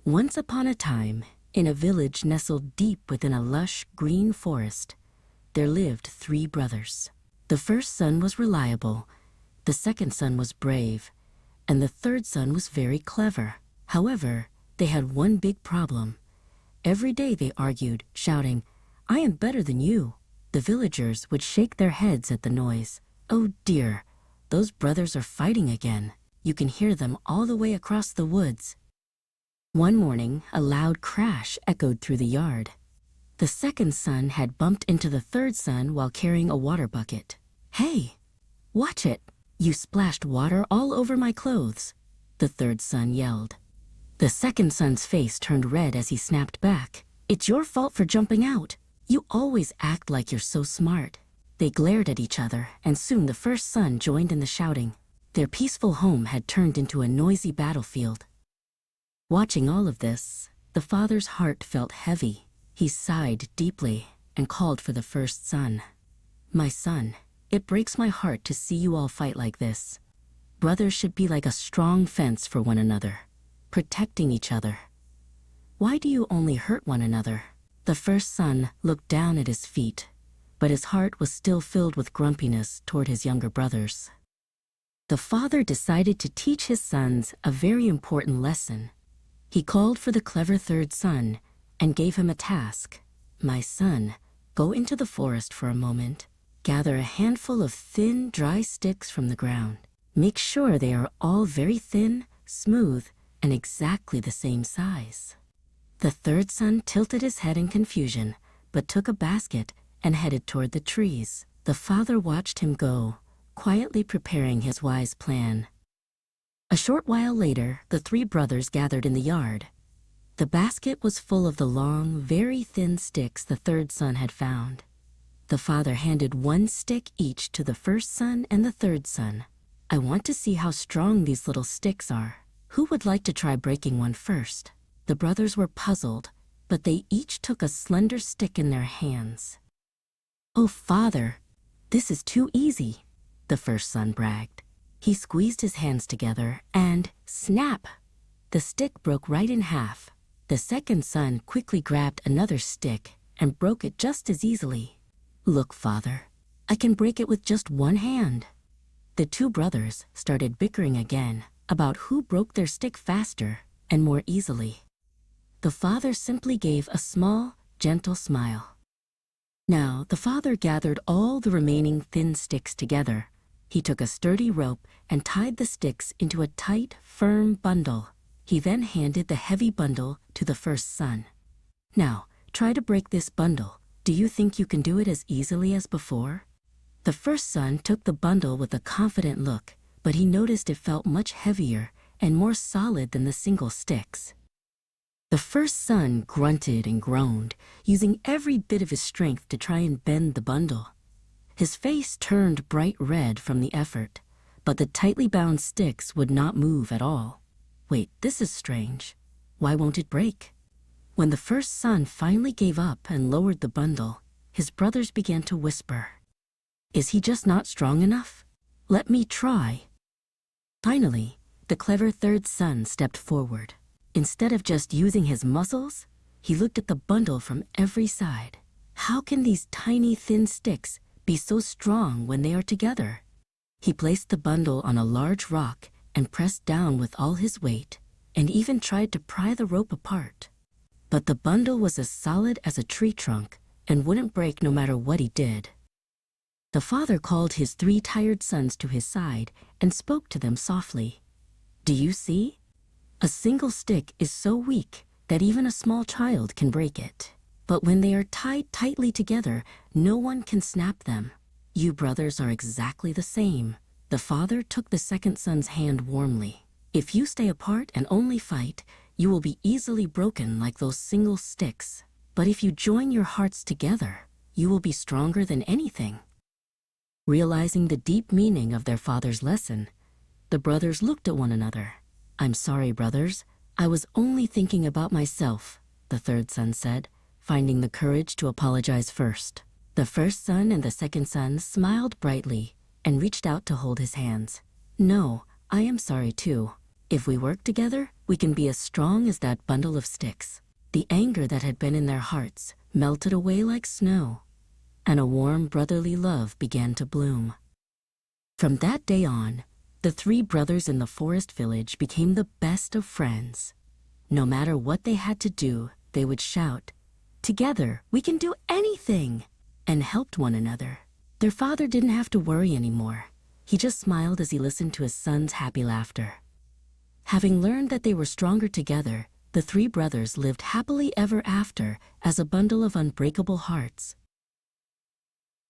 Once upon a time, in a village nestled deep within a lush green forest, there lived 3 brothers. The first son was reliable, the second son was brave, and the third son was very clever. However, they had one big problem. Every day they argued, shouting, "I am better than you." The villagers would shake their heads at the noise. "Oh dear, those brothers are fighting again." You can hear them all the way across the woods. One morning, a loud crash echoed through the yard. The second son had bumped into the third son while carrying a water bucket. "Hey, watch it! You splashed water all over my clothes," the third son yelled. The second son's face turned red as he snapped back. "It's your fault for jumping out. You always act like you're so smart." They glared at each other, and soon the first son joined in the shouting. Their peaceful home had turned into a noisy battlefield. Watching all of this, the father's heart felt heavy. He sighed deeply and called for the first son. "My son, it breaks my heart to see you all fight like this. Brothers should be like a strong fence for one another, protecting each other. Why do you only hurt one another?" The first son looked down at his feet, but his heart was still filled with grumpiness toward his younger brothers. The father decided to teach his sons a very important lesson. He called for the clever third son and gave him a task. "My son, go into the forest for a moment. Gather a handful of thin, dry sticks from the ground. Make sure they are all very thin, smooth, and exactly the same size." The third son tilted his head in confusion, but took a basket and headed toward the trees. The father watched him go, quietly preparing his wise plan. A short while later, the 3 brothers gathered in the yard. The basket was full of the long, very thin sticks the third son had found. The father handed 1 stick each to the first son and the third son. "I want to see how strong these little sticks are. Who would like to try breaking one first?" The brothers were puzzled, but they each took a slender stick in their hands. "Oh, father, this is too easy," the first son bragged. He squeezed his hands together and, snap! The stick broke right in half. The second son quickly grabbed another stick and broke it just as easily. "Look, father, I can break it with just 1 hand." The 2 brothers started bickering again about who broke their stick faster and more easily. The father simply gave a small, gentle smile. Now, the father gathered all the remaining thin sticks together. He took a sturdy rope and tied the sticks into a tight, firm bundle. He then handed the heavy bundle to the first son. "Now, try to break this bundle. Do you think you can do it as easily as before?" The first son took the bundle with a confident look, but he noticed it felt much heavier and more solid than the single sticks. The first son grunted and groaned, using every bit of his strength to try and bend the bundle. His face turned bright red from the effort, but the tightly bound sticks would not move at all. "Wait, this is strange. Why won't it break?" When the first son finally gave up and lowered the bundle, his brothers began to whisper, "Is he just not strong enough? Let me try." Finally, the clever third son stepped forward. Instead of just using his muscles, he looked at the bundle from every side. How can these tiny thin sticks be so strong when they are together? He placed the bundle on a large rock and pressed down with all his weight, and even tried to pry the rope apart. But the bundle was as solid as a tree trunk and wouldn't break no matter what he did. The father called his 3 tired sons to his side and spoke to them softly. "Do you see? A single stick is so weak that even a small child can break it. But when they are tied tightly together, no one can snap them. You brothers are exactly the same." The father took the second son's hand warmly. "If you stay apart and only fight, you will be easily broken like those single sticks. But if you join your hearts together, you will be stronger than anything." Realizing the deep meaning of their father's lesson, the brothers looked at one another. "I'm sorry, brothers. I was only thinking about myself," the third son said, finding the courage to apologize first. The first son and the second son smiled brightly and reached out to hold his hands. "No, I am sorry too. If we work together, we we can be as strong as that bundle of sticks. The anger that had been in their hearts melted away like snow, and a warm brotherly love began to bloom. From that day on, the three brothers in the forest village became the best of friends. No matter what they had to do, they would shout, "Together, we can do anything!" and helped one another. Their father didn't have to worry anymore. He just smiled as he listened to his son's happy laughter. Having learned that they were stronger together, the three brothers lived happily ever after as a bundle of unbreakable hearts.